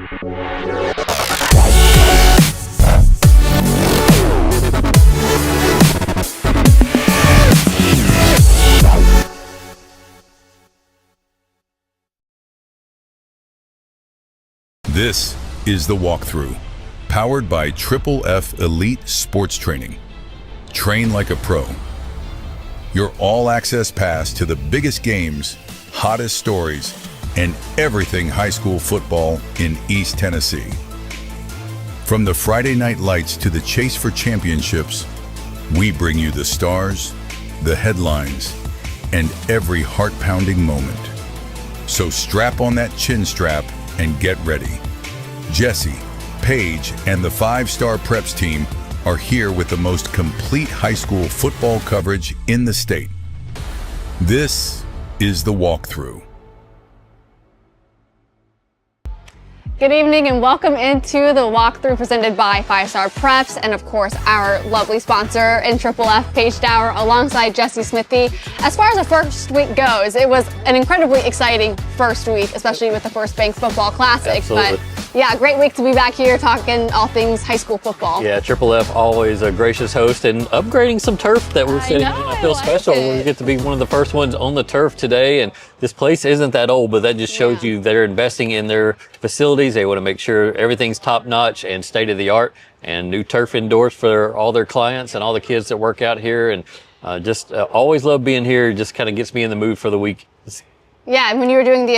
This is the Walk-Thru, powered by Triple F Elite Sports Training. Train like a pro. Your all-access pass to the biggest games, hottest stories, and everything high school football in East Tennessee. From the Friday night lights to the chase for championships, we bring you the stars, the headlines, and every heart-pounding moment. So strap on that chin strap and get ready. Jesse, Paige, and the 5-Star Preps team are here with the most complete high school football coverage in the state. This is the Walk-Thru. Good evening and welcome into the Walk-Thru presented by 5-Star Preps and of course our lovely sponsor in Triple F, Paige Dauer, alongside Jesse Smithey. As far as the first week goes, it was an incredibly exciting first week, especially with the First Bank Football Classic. Absolutely. But yeah, great week to be back here talking all things high school football. Yeah, Triple F always a gracious host and upgrading some turf that we're sitting on. I feel special. We get to be one of the first ones on the turf today, and this place isn't that old, but that just shows you they're investing in their facilities. They want to make sure everything's top notch and state of the art, and new turf indoors for all their clients and all the kids that work out here. And always love being here. Just kind of gets me in the mood for the week. Yeah, and when you were doing the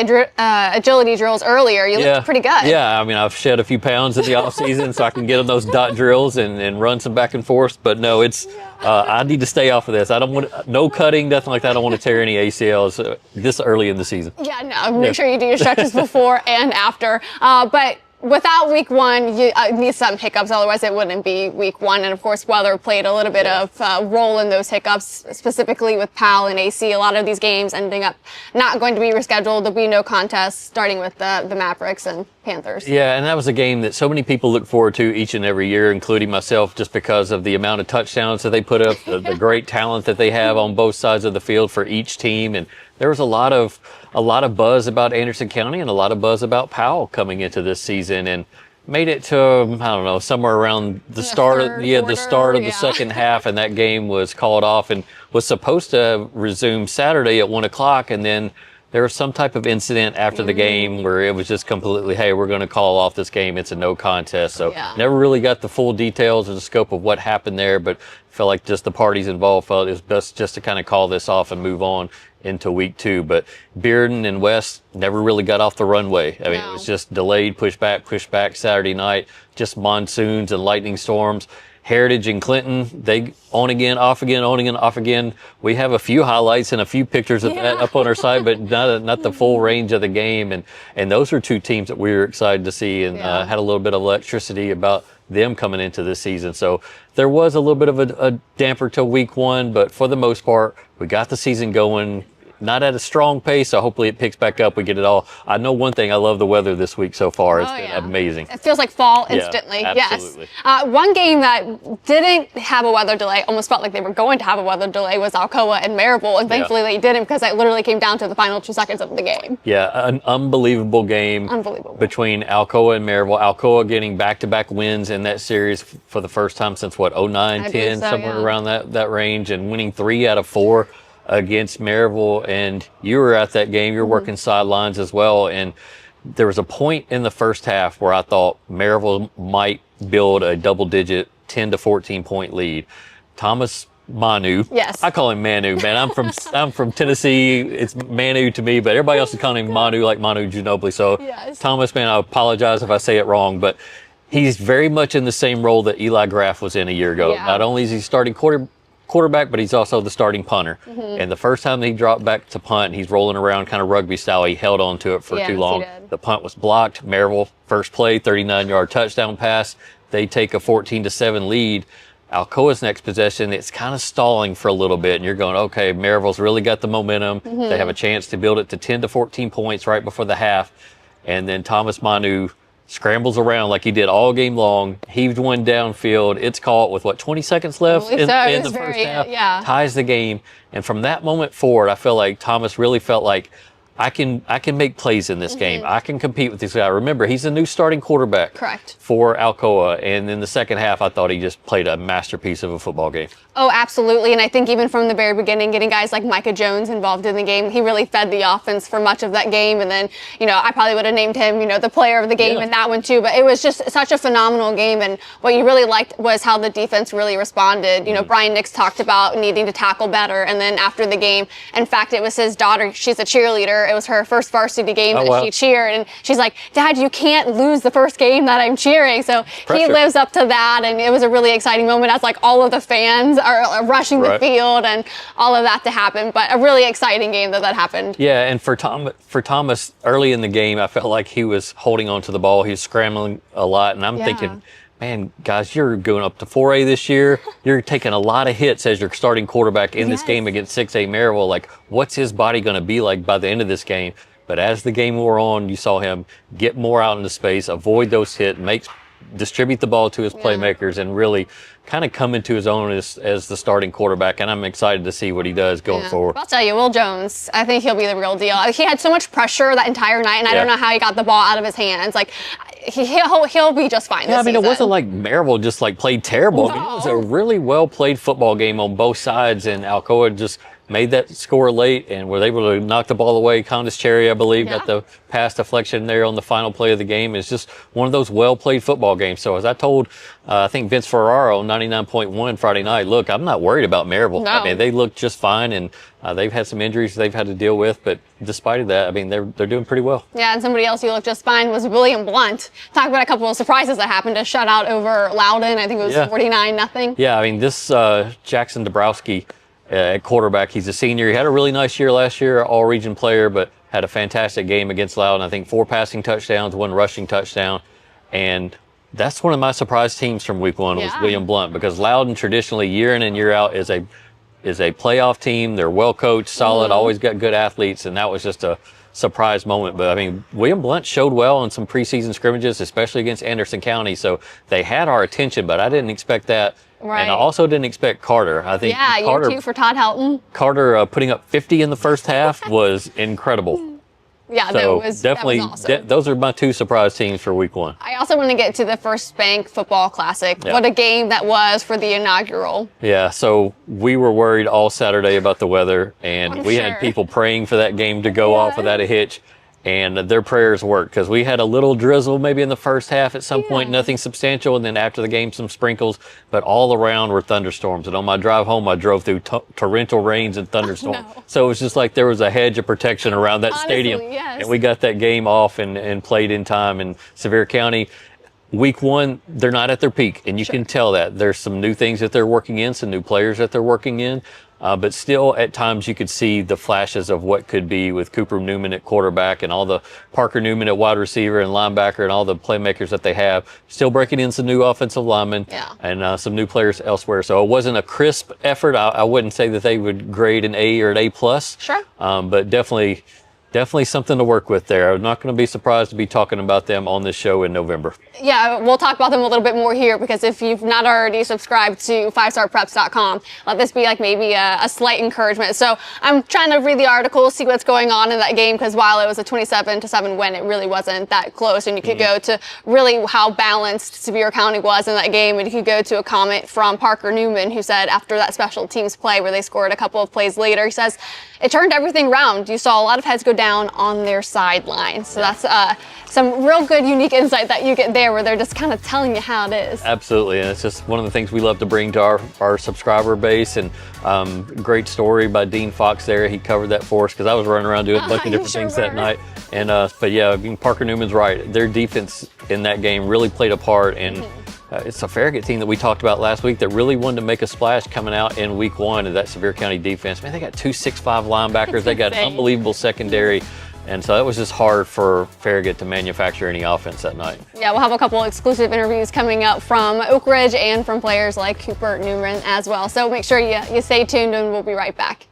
agility drills earlier, you looked pretty good. Yeah, I mean, I've shed a few pounds in the off season so I can get on those dot drills and run some back and forth. But no, it's I need to stay off of this. I don't want no cutting, nothing like that. I don't want to tear any ACLs this early in the season. Yeah, no, make sure you do your stretches before and after. But without week one, you need some hiccups, otherwise it wouldn't be week one. And of course, weather played a little bit of role in those hiccups, specifically with PAL and AC. A lot of these games ending up not going to be rescheduled. There'll be no contest, starting with the Mavericks and Panthers. Yeah, and that was a game that so many people look forward to each and every year, including myself, just because of the amount of touchdowns that they put up, the great talent that they have on both sides of the field for each team. And there was a lot of buzz about Anderson County and a lot of buzz about Powell coming into this season, and made it to I don't know, somewhere around the start of the second half, and that game was called off and was supposed to resume Saturday at 1:00, and then there was some type of incident after the game where it was just completely, hey, we're going to call off this game. It's a no contest. So never really got the full details or the scope of what happened there, but felt like just the parties involved felt it was best just to kind of call this off and move on into week two. But Bearden and West never really got off the runway. I mean, it was just delayed, push back Saturday night, just monsoons and lightning storms. Heritage and Clinton, they on again, off again, on again, off again. We have a few highlights and a few pictures of that up on our site, but not the full range of the game. And those are two teams that we were excited to see, and had a little bit of electricity about them coming into this season. So there was a little bit of a damper to week one, but for the most part, we got the season going. Not at a strong pace, so hopefully it picks back up. We get it all. I know one thing, I love the weather this week so far. It's been amazing. It feels like fall instantly. Absolutely. Yes. One game that didn't have a weather delay, almost felt like they were going to have a weather delay, was Alcoa and Maryville, and thankfully they didn't, because it literally came down to the final 2 seconds of the game. Yeah, an unbelievable game between Alcoa and Maryville. Alcoa getting back-to-back wins in that series for the first time since, what, 09, 10, somewhere around that range, and winning 3 out of 4 against Maryville. And you were at that game. You're working sidelines as well. And there was a point in the first half where I thought Maryville might build a double-digit 10 to 14 point lead. Thomas Manu. Yes. I call him Manu, man. I'm from Tennessee. It's Manu to me, but everybody else is calling him Manu, like Manu Ginobili. So Thomas, man, I apologize if I say it wrong, but he's very much in the same role that Eli Graff was in a year ago. Not only is he starting quarterback, but he's also the starting punter. And the first time he dropped back to punt, he's rolling around kind of rugby style. He held on to it for too long. The punt was blocked. Maryville, first play, 39-yard touchdown pass. They take a 14-7 lead. Alcoa's next possession, it's kind of stalling for a little bit, and you're going, okay, Maryville's really got the momentum. They have a chance to build it to 10 to 14 points right before the half. And then Thomas Manu scrambles around like he did all game long, heaved one downfield. It's caught with, 20 seconds left in the first half, ties the game. And from that moment forward, I feel like Thomas really felt like, I can make plays in this game. I can compete with this guy. Remember, he's a new starting quarterback. Correct. For Alcoa. And in the second half, I thought he just played a masterpiece of a football game. Oh, absolutely. And I think even from the very beginning, getting guys like Micah Jones involved in the game, he really fed the offense for much of that game. And then, I probably would have named him, the player of the game in that one too. But it was just such a phenomenal game. And what you really liked was how the defense really responded. Brian Nix talked about needing to tackle better. And then after the game, in fact, it was his daughter. She's a cheerleader. It was her first varsity game that she cheered. And she's like, Dad, you can't lose the first game that I'm cheering. So he lives up to that. And it was a really exciting moment as like all of the fans are rushing the field and all of that to happen. But a really exciting game that happened. Yeah, and for Thomas, early in the game, I felt like he was holding on to the ball. He was scrambling a lot. And I'm thinking, man, guys, you're going up to 4A this year. You're taking a lot of hits as your starting quarterback in this game against 6A Maryville. Like, what's his body going to be like by the end of this game? But as the game wore on, you saw him get more out into space, avoid those hits, distribute the ball to his playmakers, and really kind of come into his own as the starting quarterback. And I'm excited to see what he does going forward. I'll tell you, Will Jones, I think he'll be the real deal. He had so much pressure that entire night, and I don't know how he got the ball out of his hands. Like, he'll be just fine this season. It wasn't like Maryville just like played terrible. No. It was a really well played football game on both sides, and Alcoa just made that score late and were able to knock the ball away. Condis Cherry, I believe, got the pass deflection there on the final play of the game. It's just one of those well-played football games. So as I told, I think Vince Ferraro, 99.1 Friday night, look, I'm not worried about Maryville. No. I mean, they look just fine, and they've had some injuries they've had to deal with. But despite that, I mean, they're doing pretty well. Yeah, and somebody else who looked just fine was William Blunt. Talk about a couple of surprises that happened. A shutout over Loudon. I think it was 49-0. Yeah, I mean, this Jackson Dabrowski, at quarterback, he's a senior. He had a really nice year last year, all-region player, but had a fantastic game against Loudon. I think 4 passing touchdowns, 1 rushing touchdown. And that's one of my surprise teams from week 1 was William Blunt, because Loudon traditionally, year in and year out, is a playoff team. They're well coached, solid, always got good athletes, and that was just a surprise moment. But I mean, William Blunt showed well in some preseason scrimmages, especially against Anderson County. So they had our attention, but I didn't expect that. Right. And I also didn't expect Carter. I think Carter, year 2 for Todd Helton. Carter putting up 50 in the first half was incredible. Yeah, so that was awesome. Those are my 2 surprise teams for week 1. I also want to get to the First Bank Football Classic. What a game that was for the inaugural. Yeah, so we were worried all Saturday about the weather, and we had people praying for that game to go off without a hitch. And their prayers worked, because we had a little drizzle maybe in the first half at some point, nothing substantial. And then after the game, some sprinkles, but all around were thunderstorms. And on my drive home, I drove through torrential rains and thunderstorms. Oh, no. So it was just like there was a hedge of protection around that stadium. Yes. And we got that game off and played in time. In Sevier County, week 1, they're not at their peak. And you can tell that. There's some new things that they're working in, some new players that they're working in. But still, at times, you could see the flashes of what could be with Cooper Newman at quarterback and all the Parker Newman at wide receiver and linebacker and all the playmakers that they have. Still breaking in some new offensive linemen and some new players elsewhere. So it wasn't a crisp effort. I wouldn't say that they would grade an A or an A+. Sure. But definitely something to work with there. I'm not going to be surprised to be talking about them on this show in November. Yeah, we'll talk about them a little bit more here, because if you've not already subscribed to 5starpreps.com, let this be like maybe a slight encouragement. So I'm trying to read the article, see what's going on in that game, because while it was a 27-7 win, it really wasn't that close. And you could go to really how balanced Sevier County was in that game. And you could go to a comment from Parker Newman, who said after that special teams play where they scored a couple of plays later, he says, it turned everything around. You saw a lot of heads go down on their sidelines. So that's some real good, unique insight that you get there, where they're just kind of telling you how it is. Absolutely, and it's just one of the things we love to bring to our subscriber base. And great story by Dean Fox there. He covered that for us, because I was running around doing a bunch of different things that night. And but yeah, I mean, Parker Newman's right. Their defense in that game really played a part, and it's a Farragut team that we talked about last week that really wanted to make a splash coming out in week 1 of that Sevier County defense. Man, they got 2 6'5" linebackers. They got unbelievable secondary. And so that was just hard for Farragut to manufacture any offense that night. Yeah, we'll have a couple exclusive interviews coming up from Oak Ridge and from players like Cooper Newman as well. So make sure you stay tuned, and we'll be right back.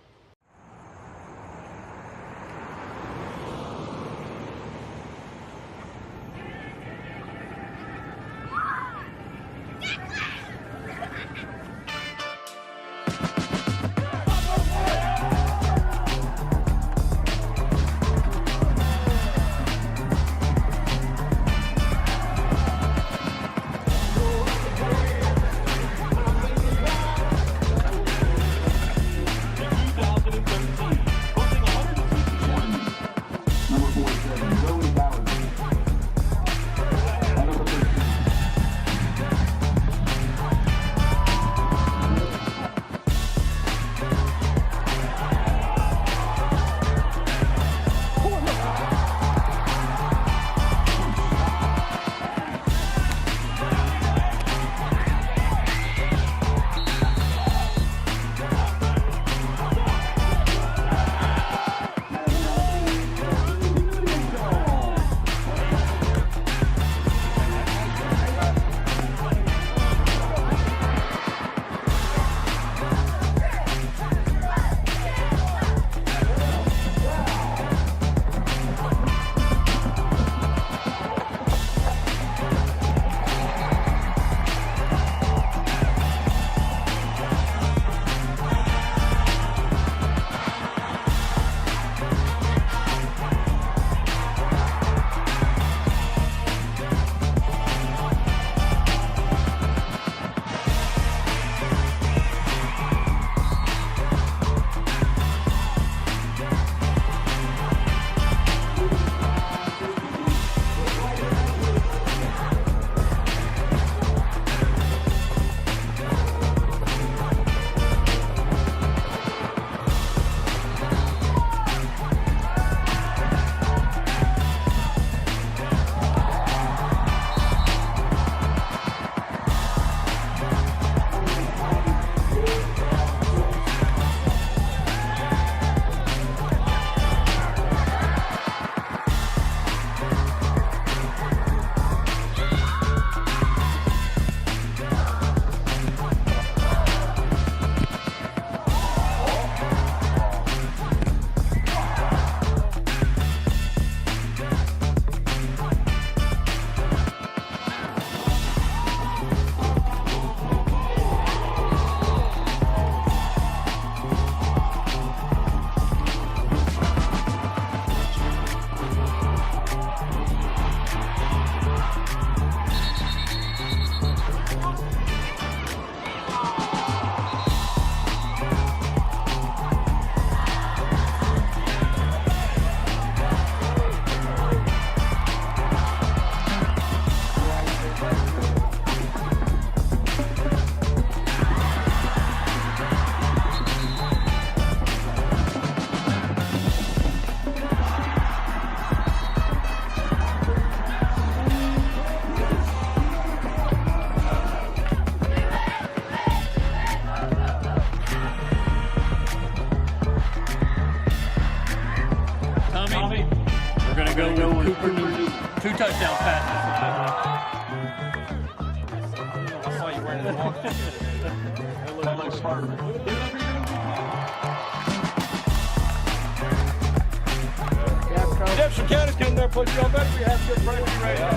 Jefferson County's getting there, put you on better. You have good practice right now.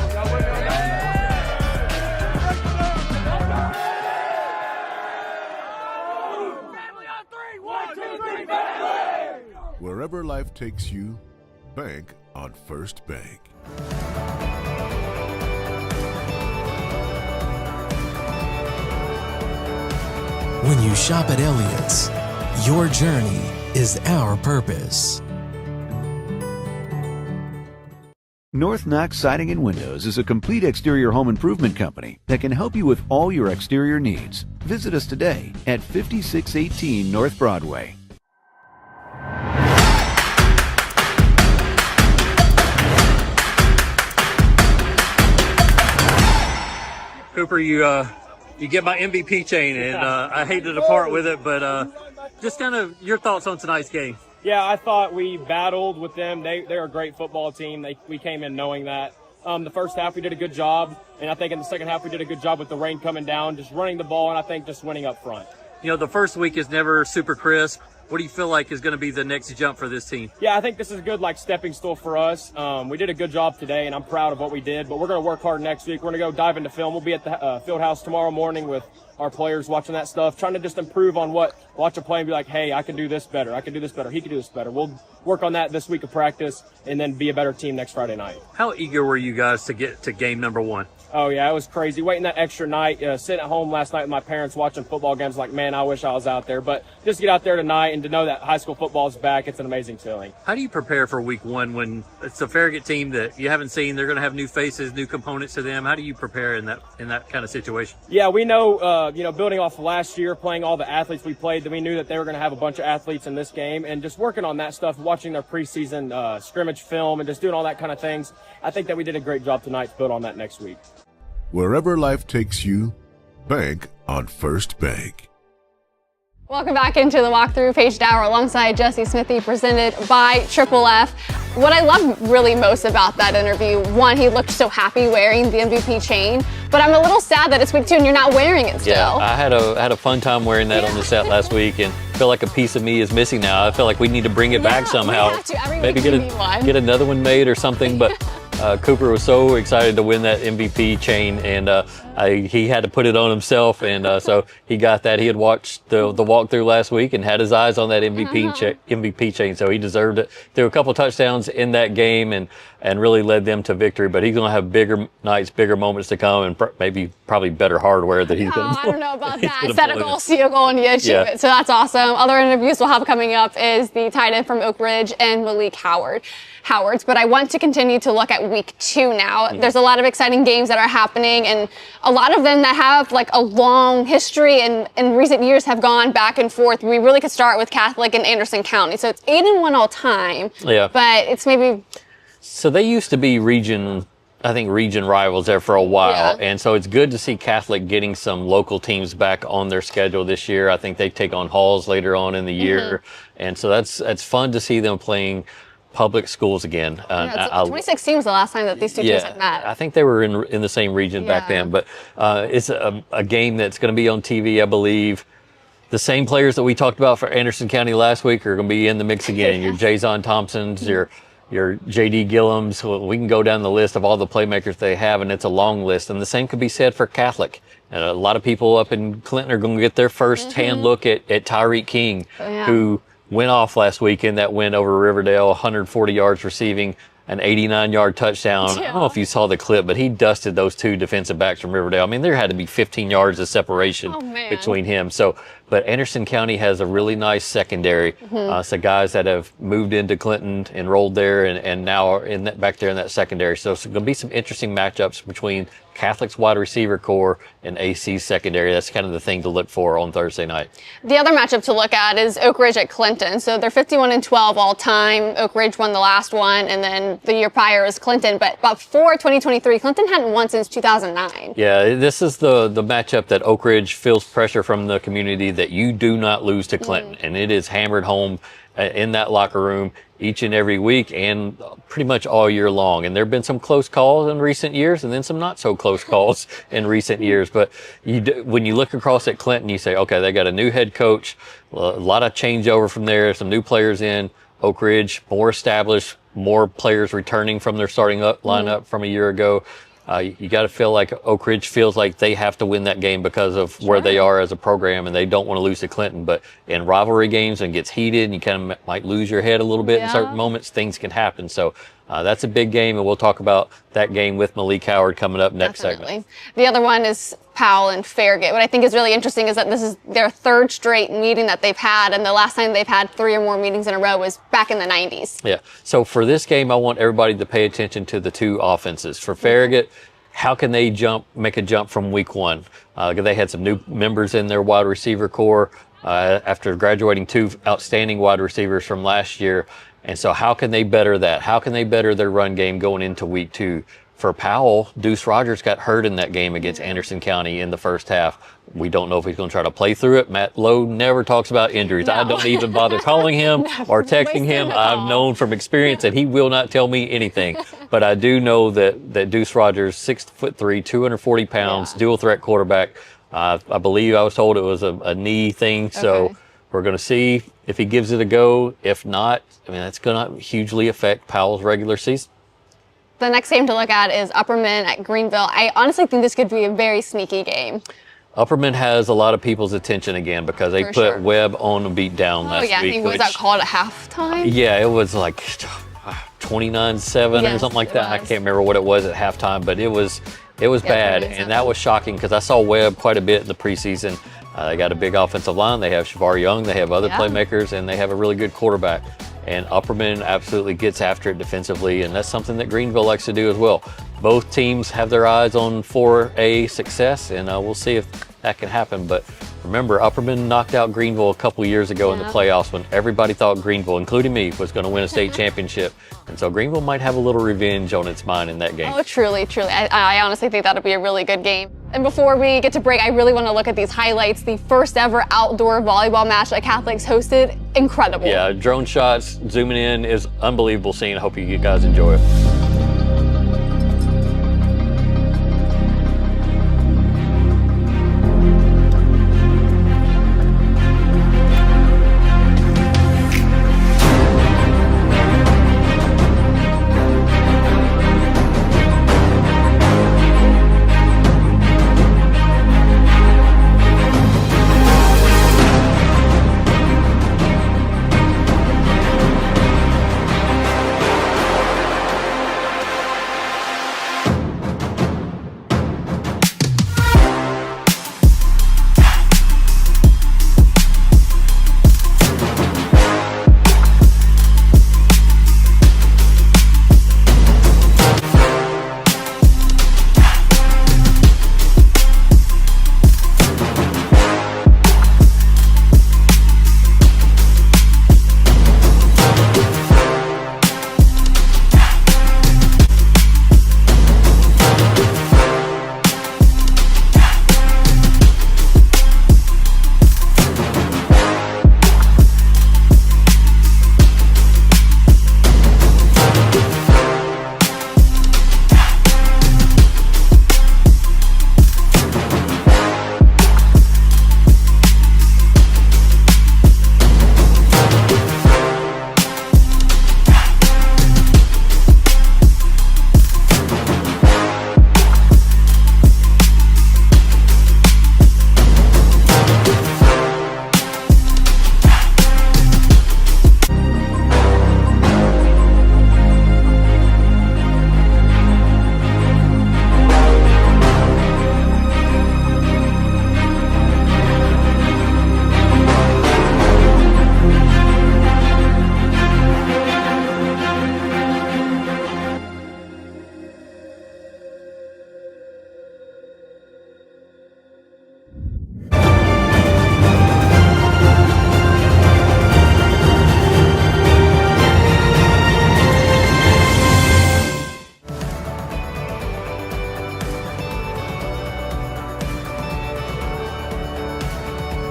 Wherever life takes you, bank on First Bank. When you shop at Elliott's, your journey is our purpose. North Knox Siding and Windows is a complete exterior home improvement company that can help you with all your exterior needs. Visit us today at 5618 North Broadway. Cooper, you get my MVP chain, and I hate to depart with it, but just kind of your thoughts on tonight's game. Yeah, I thought we battled with them. They're a great football team. We came in knowing that. The first half we did a good job, and I think in the second half we did a good job with the rain coming down, just running the ball, and I think just winning up front. You know, the first week is never super crisp. What do you feel like is going to be the next jump for this team? Yeah, I think this is a good stepping stool for us. We did a good job today, and I'm proud of what we did, but we're going to work hard next week. We're going to go dive into film. We'll be at the field house tomorrow morning with our players watching that stuff, trying to just improve on watch a play and be like, hey, I can do this better. I can do this better. He can do this better. We'll work on that this week of practice and then be a better team next Friday night. How eager were you guys to get to game number one? Oh, yeah, it was crazy. Waiting that extra night, sitting at home last night with my parents watching football games, like, man, I wish I was out there. But just to get out there tonight and to know that high school football is back, it's an amazing feeling. How do you prepare for week one when it's a Farragut team that you haven't seen? They're going to have new faces, new components to them. How do you prepare in that kind of situation? Yeah, we know, building off of last year, playing all the athletes we played, that we knew that they were going to have a bunch of athletes in this game, and just working on that stuff, watching their preseason scrimmage film and just doing all that kind of things. I think that we did a great job tonight to build on that next week. Wherever life takes you, bank on First Bank. Welcome back into the Walk-Thru. Paige Dauer alongside Jesse Smithey, presented by Triple F. What I love really most about that interview, one, he looked so happy wearing the MVP chain, but I'm a little sad that it's week 2 and you're not wearing it still. Yeah, I had a fun time wearing that on the set last week, and feel like a piece of me is missing now. I feel like we need to bring it back somehow. We have to. Every Maybe week we need one. get another one made or something, but Cooper was so excited to win that MVP chain, and he had to put it on himself, and so he got that. He had watched the Walk-Thru last week and had his eyes on that MVP chain, so he deserved it. Threw a couple touchdowns in that game and really led them to victory, but he's going to have bigger nights, bigger moments to come, and probably better hardware that he's going to I don't know about that. Set a goal, see a goal, and you achieve it. So that's awesome. Other interviews we'll have coming up is the tight end from Oak Ridge and Malik Howard's, but I want to continue to look at week 2 now. There's a lot of exciting games that are happening, and a lot of them that have a long history and in recent years have gone back and forth. We really could start with Catholic and Anderson County. So it's 8-1 all time. Yeah. But it's maybe. So they used to be region rivals there for a while. Yeah. And so it's good to see Catholic getting some local teams back on their schedule this year. I think they take on Halls later on in the year. And so that's fun to see them playing public schools again. 2016 was the last time that these two teams had met. I think they were in the same region back then, but it's a game that's going to be on TV, I believe. The same players that we talked about for Anderson County last week are going to be in the mix again. Your Jason Thompsons, your J.D. Gillums. We can go down the list of all the playmakers they have, and it's a long list. And the same could be said for Catholic. And a lot of people up in Clinton are going to get their first-hand look at Tyreek King, who went off last week in that win over Riverdale, 140 yards receiving, an 89-yard touchdown. I don't know if you saw the clip, but he dusted those two defensive backs from Riverdale. I mean, there had to be 15 yards of separation between him. But Anderson County has a really nice secondary. So guys that have moved into Clinton, enrolled there, and now are back there in that secondary. So it's going to be some interesting matchups between Catholic's wide receiver core and AC's secondary. That's kind of the thing to look for on Thursday night. The other matchup to look at is Oak Ridge at Clinton. So they're 51-12 all time. Oak Ridge won the last one, and then the year prior is Clinton. But before 2023, Clinton hadn't won since 2009. Yeah, this is the matchup that Oak Ridge feels pressure from the community that you do not lose to Clinton, and it is hammered home. in that locker room each and every week and pretty much all year long. And there have been some close calls in recent years and then some not so close calls in recent years. But when you look across at Clinton, you say, okay, they got a new head coach, a lot of changeover from there, some new players in. Oak Ridge, more established, more players returning from their starting lineup from a year ago. You got to feel like Oak Ridge feels like they have to win that game because of where they are as a program, and they don't want to lose to Clinton. But in rivalry games, and gets heated, and you kind of might lose your head a little bit in certain moments, things can happen. So that's a big game, and we'll talk about that game with Malik Howard coming up next segment. The other one is Powell and Farragut. What I think is really interesting is that this is their third straight meeting that they've had, and the last time they've had 3 or more meetings in a row was back in the 90s. Yeah. So for this game, I want everybody to pay attention to the two offenses. For Farragut, how can they make a jump from week 1? They had some new members in their wide receiver core after graduating 2 outstanding wide receivers from last year. And so how can they better that? How can they better their run game going into week 2? For Powell, Deuce Rogers got hurt in that game against Anderson County in the first half. We don't know if he's going to try to play through it. Matt Lowe never talks about injuries. No. I don't even bother calling him or texting him. I've known from experience that he will not tell me anything. But I do know that Deuce Rogers, 6'3", 240 pounds, dual threat quarterback. I believe I was told it was a knee thing. So we're going to see if he gives it a go. If not, I mean, that's going to hugely affect Powell's regular season. The next game to look at is Upperman at Greenville. I honestly think this could be a very sneaky game. Upperman has a lot of people's attention again because they put Webb on a beat down last week. Oh, yeah. Was that called at halftime? Yeah, it was like 29-7 or something like that. I can't remember what it was at halftime, but it was bad. And that was shocking because I saw Webb quite a bit in the preseason. They got a big offensive line. They have Shavar Young. They have other playmakers, and they have a really good quarterback. And Upperman absolutely gets after it defensively, and that's something that Greenville likes to do as well. Both teams have their eyes on 4A success, and we'll see if that can happen. But remember, Upperman knocked out Greenville a couple years ago in the playoffs when everybody thought Greenville, including me, was going to win a state championship. And so Greenville might have a little revenge on its mind in that game. Oh, truly, truly. I honestly think that'll be a really good game. And before we get to break, I really want to look at these highlights. The first ever outdoor volleyball match that Catholics hosted, incredible. Yeah, drone shots, zooming in is unbelievable scene. I hope you guys enjoy it.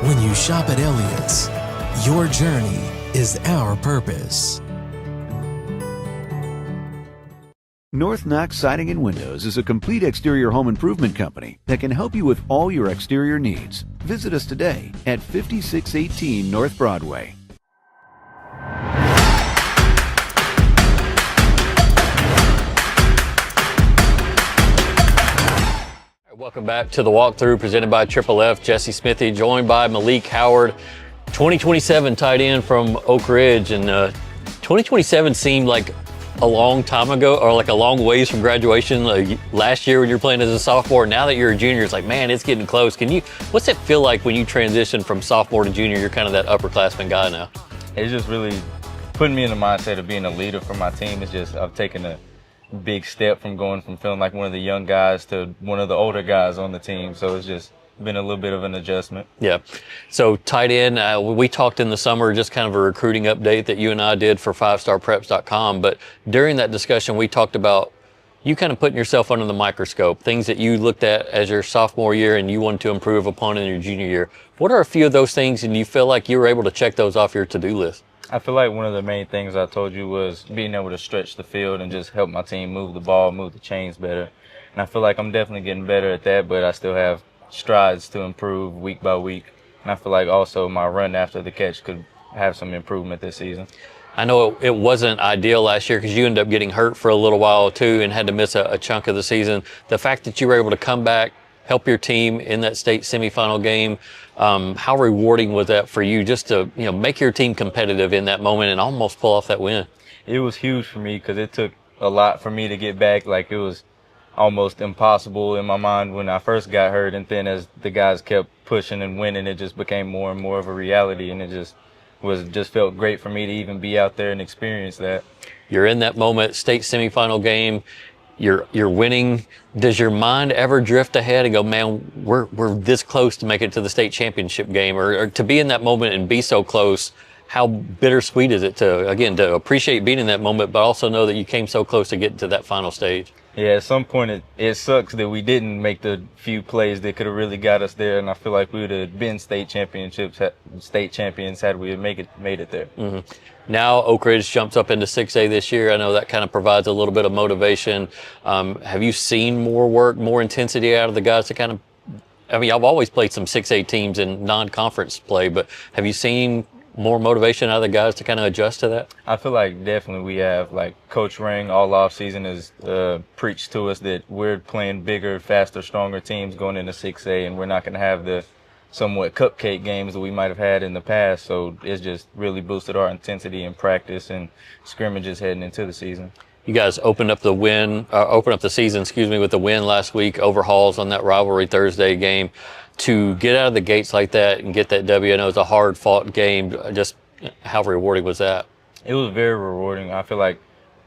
When you shop at Elliott's, your journey is our purpose. North Knox Siding and Windows is a complete exterior home improvement company that can help you with all your exterior needs. Visit us today at 5618 North Broadway. Welcome back to the Walk-Thru presented by Triple F. Jesse Smithey, joined by Malik Howard, 2027 tight end from Oak Ridge. And 2027 seemed like a long time ago, or like a long ways from graduation. Like last year when you were playing as a sophomore, now that you're a junior, it's like, man, it's getting close. What's it feel like when you transition from sophomore to junior? You're kind of that upperclassman guy now. It's just really putting me in the mindset of being a leader for my team. It's just, I've taken a big step from going from feeling like one of the young guys to one of the older guys on the team. So it's just been a little bit of an adjustment. Yeah. So tight end, we talked in the summer, just kind of a recruiting update that you and I did for 5starpreps.com. But during that discussion, we talked about you kind of putting yourself under the microscope, things that you looked at as your sophomore year and you wanted to improve upon in your junior year. What are a few of those things, and you feel like you were able to check those off your to-do list? I feel like one of the main things I told you was being able to stretch the field and just help my team move the ball, move the chains better. And I feel like I'm definitely getting better at that, but I still have strides to improve week by week. And I feel like also my run after the catch could have some improvement this season. I know it wasn't ideal last year because you ended up getting hurt for a little while too and had to miss a chunk of the season. The fact that you were able to come back, help your team in that state semifinal game, how rewarding was that for you, just to make your team competitive in that moment and almost pull off that win? It was huge for me because it took a lot for me to get back. Like, it was almost impossible in my mind when I first got hurt, and then as the guys kept pushing and winning, it just became more and more of a reality, and it just felt great for me to even be out there and experience that. You're in that moment, state semifinal game, you're winning. Does your mind ever drift ahead and go, man, we're this close to make it to the state championship game, or to be in that moment and be so close? How bittersweet is it to appreciate being in that moment, but also know that you came so close to getting to that final stage? Yeah, at some point it sucks that we didn't make the few plays that could have really got us there, and I feel like we would have been state champions had we made it there. Mm-hmm. Now Oak Ridge jumps up into 6A this year. I know that kind of provides a little bit of motivation. Have you seen more work, more intensity out of the guys to kind of, I've always played some 6A teams in non-conference play, but have you seen more motivation out of the guys to kind of adjust to that? I feel like definitely we have. Like, Coach Ring all off season has preached to us that we're playing bigger, faster, stronger teams going into 6A, and we're not going to have the somewhat cupcake games that we might have had in the past. So it's just really boosted our intensity in practice and scrimmages heading into the season. You guys opened up the season, with the win last week over Halls on that rivalry Thursday game. To get out of the gates like that and get that W, I know it's a hard-fought game. Just how rewarding was that? It was very rewarding. I feel like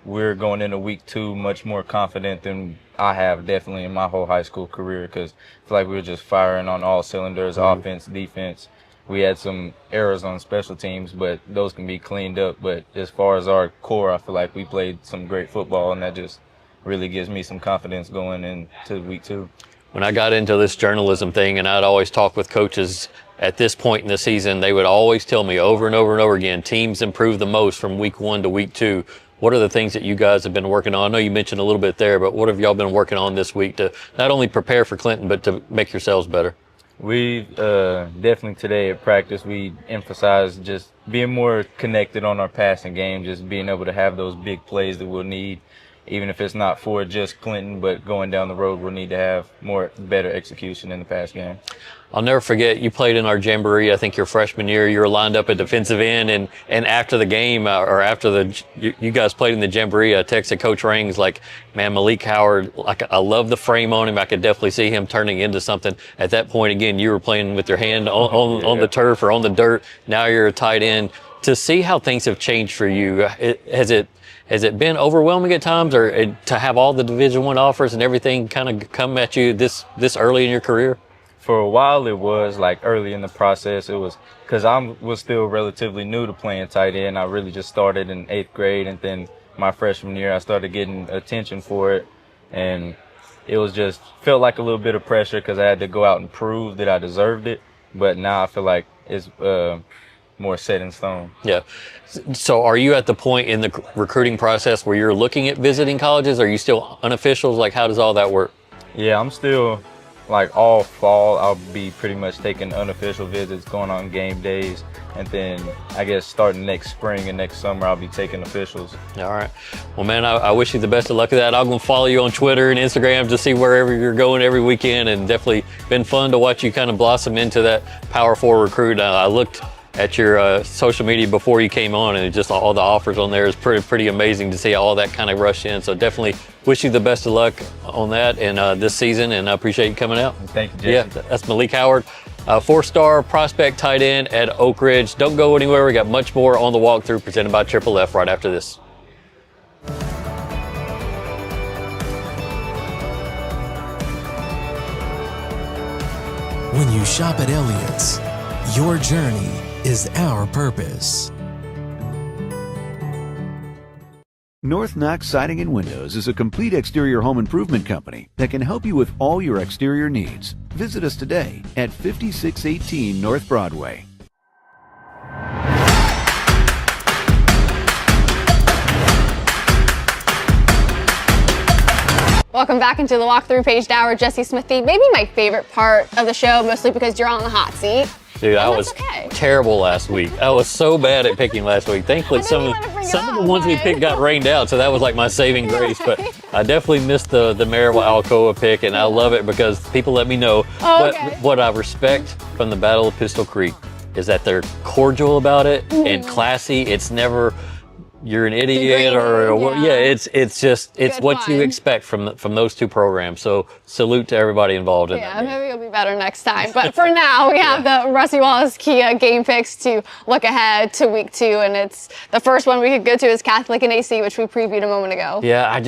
we're going into week 2 much more confident than I have definitely in my whole high school career, because I feel like we were just firing on all cylinders, offense, defense. We had some errors on special teams, but those can be cleaned up. But as far as our core, I feel like we played some great football, and that just really gives me some confidence going into week 2. When I got into this journalism thing, and I'd always talk with coaches at this point in the season, they would always tell me over and over and over again, teams improve the most from week 1 to week 2. What are the things that you guys have been working on? I know you mentioned a little bit there, but what have y'all been working on this week to not only prepare for Clinton, but to make yourselves better? We definitely today at practice, we emphasize just being more connected on our passing game, just being able to have those big plays that we'll need. Even if it's not for just Clinton, but going down the road, we'll need to have better execution in the pass game. I'll never forget, you played in our jamboree, I think your freshman year. You were lined up at defensive end, and after the game, or after you guys played in the jamboree, I texted Coach Rings like, man, Malik Howard, like, I love the frame on him. I could definitely see him turning into something. At that point, again, you were playing with your hand on the turf or on the dirt. Now you're a tight end. To see how things have changed for you, has it been overwhelming at times, or to have all the Division I offers and everything kind of come at you this early in your career? For a while, it was like early in the process. It was because I was still relatively new to playing tight end. I really just started in 8th grade, and then my freshman year, I started getting attention for it, and it was just felt like a little bit of pressure because I had to go out and prove that I deserved it. But now I feel like it's more set in stone. Yeah. So are you at the point in the recruiting process where you're looking at visiting colleges? Are you still unofficials? Like, how does all that work? Yeah, I'm still, like, all fall, I'll be pretty much taking unofficial visits, going on game days, and then I guess starting next spring and next summer, I'll be taking officials. All right. Well, man, I wish you the best of luck with that. I'm going to follow you on Twitter and Instagram to see wherever you're going every weekend, and definitely been fun to watch you kind of blossom into that Power 4 recruit. I looked at your social media before you came on, and just all the offers on there is pretty amazing to see all that kind of rush in. So definitely wish you the best of luck on that and this season, and I appreciate you coming out. Thank you, Jesse. Yeah, that's Malik Howard, 4-star prospect tight end at Oak Ridge. Don't go anywhere. We got much more on the Walk-Thru presented by Triple F right after this. When you shop at Elliott's, your journey is our purpose. North Knox Siding and Windows is a complete exterior home improvement company that can help you with all your exterior needs. Visit us today at 5618 North Broadway. Welcome back into the Walk-Thru. Paige, Dauer, Jesse, Smithey. Maybe my favorite part of the show, mostly because you're on the hot seat. Dude, I was terrible last week. I was so bad at picking last week. Thankfully, some of the ones we picked got rained out, so that was like my saving grace. But I definitely missed the Maribel Alcoa pick, and I love it because people let me know. But what I respect from the Battle of Pistol Creek is that they're cordial about it and classy. It's never you're an idiot it's what you expect from those two programs. So salute to everybody involved in that. Maybe it'll be better next time. But for now, we have the Rusty Wallace Kia game picks to look ahead to week 2, and it's the first one we could go to is Catholic and AC, which we previewed a moment ago. Yeah,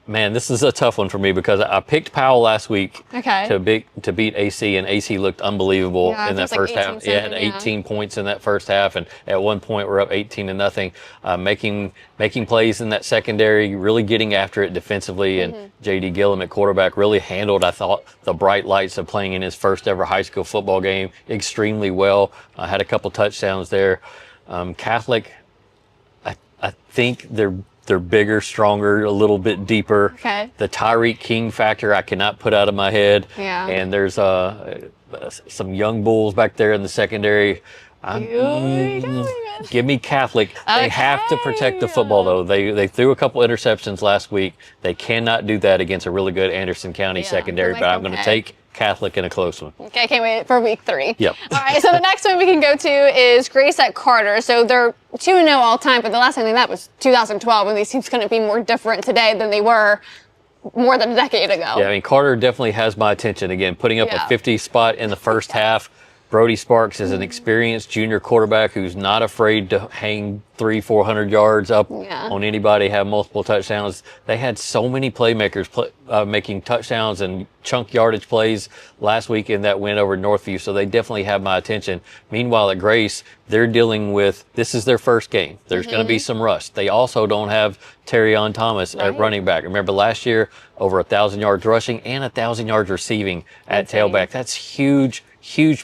man, this is a tough one for me because I picked Powell last week to beat AC, and AC looked unbelievable in that first half. It had 18 points in that first half, and at one point we're up 18-0, making plays in that secondary, really getting after it defensively, and J.D. Gillum at quarterback really handled, I thought, the bright lights of playing in his first ever high school football game extremely well. Had a couple touchdowns there. Catholic, I think they're bigger, stronger, a little bit deeper. The Tyreek King factor I cannot put out of my head. And there's some young bulls back there in the secondary. Give me Catholic. They have to protect the football, though. They threw a couple interceptions last week. They cannot do that against a really good Anderson County secondary, but I'm going to take Catholic in a close one. Okay, can't wait for week 3. Yep. All right, so the next one we can go to is Grace at Carter. So they're 2-0 all time, but the last time they met was 2012, and these teams going to be more different today than they were more than a decade ago. Yeah, I mean, Carter definitely has my attention. Again, putting up a 50 spot in the first half. Brody Sparks is an experienced junior quarterback who's not afraid to hang 300-400 yards up on anybody, have multiple touchdowns. They had so many playmakers making touchdowns and chunk yardage plays last week in that win over Northview, so they definitely have my attention. Meanwhile, at Grace, they're dealing with, this is their first game. There's going to be some rust. They also don't have Terrion Thomas at running back. Remember last year, over 1,000 yards rushing and 1,000 yards receiving at tailback. That's huge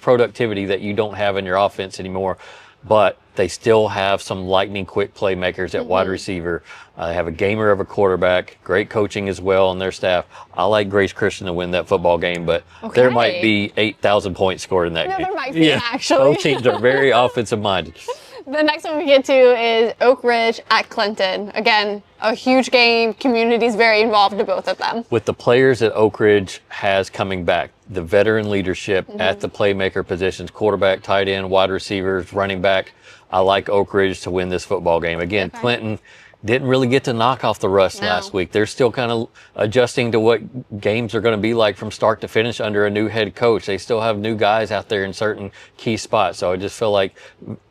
productivity that you don't have in your offense anymore. But they still have some lightning quick playmakers at wide receiver. They have a gamer of a quarterback, great coaching as well on their staff. I like Grace Christian to win that football game, but there might be 8,000 points scored in that game. There might be, actually. Both teams are very offensive minded. The next one we get to is Oak Ridge at Clinton. Again, a huge game. Community's very involved in both of them. With the players that Oak Ridge has coming back, the veteran leadership at the playmaker positions, quarterback, tight end, wide receivers, running back, I like Oak Ridge to win this football game. Again, Clinton didn't really get to knock off the rust last week. They're still kind of adjusting to what games are going to be like from start to finish under a new head coach. They still have new guys out there in certain key spots. So I just feel like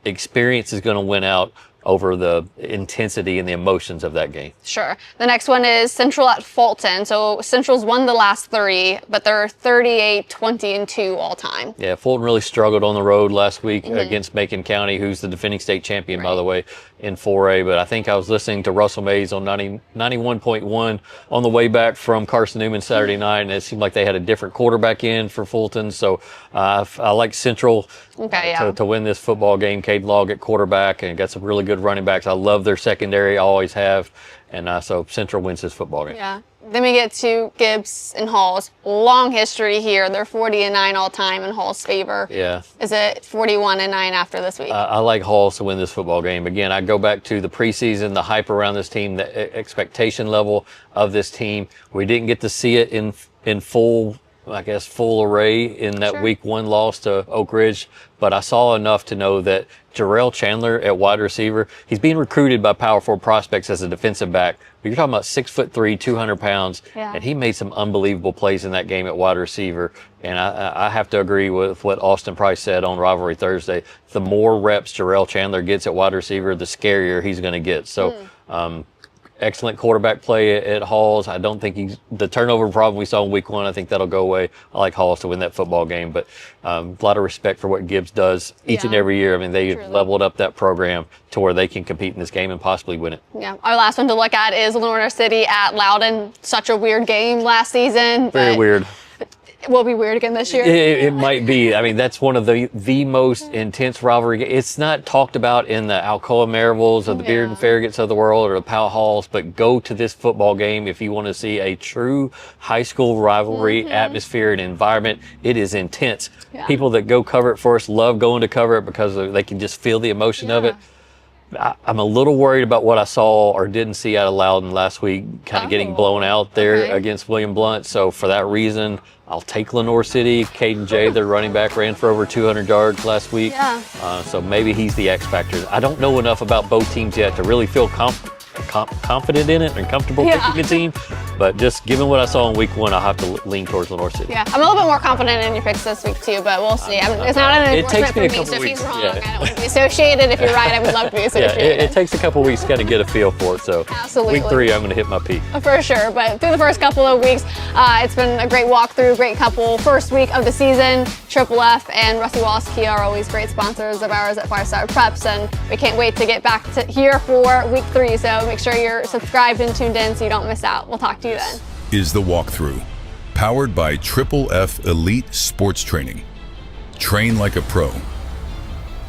experience is going to win out over the intensity and the emotions of that game. Sure. The next one is Central at Fulton. So Central's won the last 3, but they're 38, 20, and 2 all time. Yeah, Fulton really struggled on the road last week against Macon County, who's the defending state champion, by the way, in 4A. But I think I was listening to Russell Mays on 91.1 on the way back from Carson Newman Saturday night, and it seemed like they had a different quarterback in for Fulton. So I like Central to win this football game. Caden Logg at quarterback, and got some really good running backs. I love their secondary, always have. And so Central wins this football game. Yeah. Then we get to Gibbs and Hall's. Long history here. They're 40-9 all time in Hall's favor. Yeah. Is it 41-9 after this week? I like Halls to win this football game. Again, I go back to the preseason, the hype around this team, the expectation level of this team. We didn't get to see it in full, I guess, full array in that week 1 loss to Oak Ridge, but I saw enough to know that Jarrell Chandler at wide receiver, he's being recruited by Power 4 prospects as a defensive back, but you're talking about 6'3", 200 pounds, and he made some unbelievable plays in that game at wide receiver. And I have to agree with what Austin Price said on Rivalry Thursday. The more reps Jarrell Chandler gets at wide receiver, the scarier he's going to get. So, excellent quarterback play at Halls. I don't think the turnover problem we saw in week 1, I think that'll go away. I like Halls to win that football game, but a lot of respect for what Gibbs does each and every year. I mean, they've leveled up that program to where they can compete in this game and possibly win it. Yeah. Our last one to look at is Lenoir City at Loudon. Such a weird game last season. Very weird. Will be weird again this year. It might be. I mean, that's one of the most intense rivalry. It's not talked about in the Alcoa Marivilles or the Bearden Farragut's of the world or the Powell Halls, but go to this football game if you want to see a true high school rivalry atmosphere and environment. It is intense. People that go cover it for us love going to cover it because they can just feel the emotion of it. I'm a little worried about what I saw or didn't see out of Loudon last week, kind of getting blown out there against William Blount. So for that reason, I'll take Lenoir City. Caden Jay, their running back, ran for over 200 yards last week. So maybe he's the X factor. I don't know enough about both teams yet to really feel confident in it and comfortable picking the team. But just given what I saw in week 1, I'll have to lean towards Lenoir City. Yeah, I'm a little bit more confident in your picks this week too, but we'll see. It's not an endorsement for me, so if he's wrong, I don't want to be associated. If you're right, I would love to be associated. It takes a couple weeks to kind of get a feel for it. So Absolutely. week 3, I'm going to hit my peak. For sure, but through the first couple of weeks, it's been a great walkthrough, great first week of the season. Triple F and Rusty Wallace Kia are always great sponsors of ours at 5-Star Preps, and we can't wait to get back to here for week 3. So make sure you're subscribed and tuned in so you don't miss out. We'll talk to you then. Is the Walk-Thru, powered by Triple F Elite Sports Training. Train like a pro.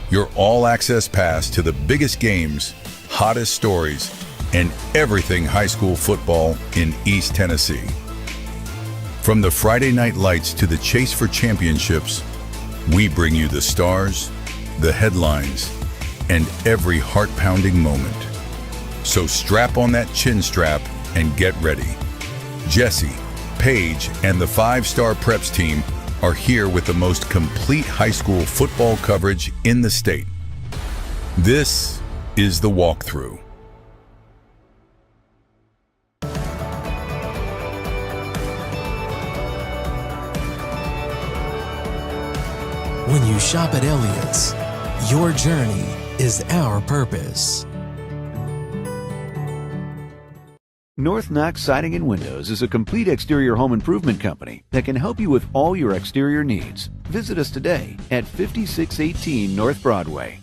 Your all-access pass to the biggest games, hottest stories, and everything high school football in East Tennessee. From the Friday night lights to the chase for championships, we bring you the stars, the headlines, and every heart-pounding moment. So strap on that chin strap and get ready. Jesse, Paige, and the 5-Star Preps team are here with the most complete high school football coverage in the state. This is the Walk-Thru. When you shop at Elliott's, your journey is our purpose. North Knox Siding and Windows is a complete exterior home improvement company that can help you with all your exterior needs. Visit us today at 5618 North Broadway.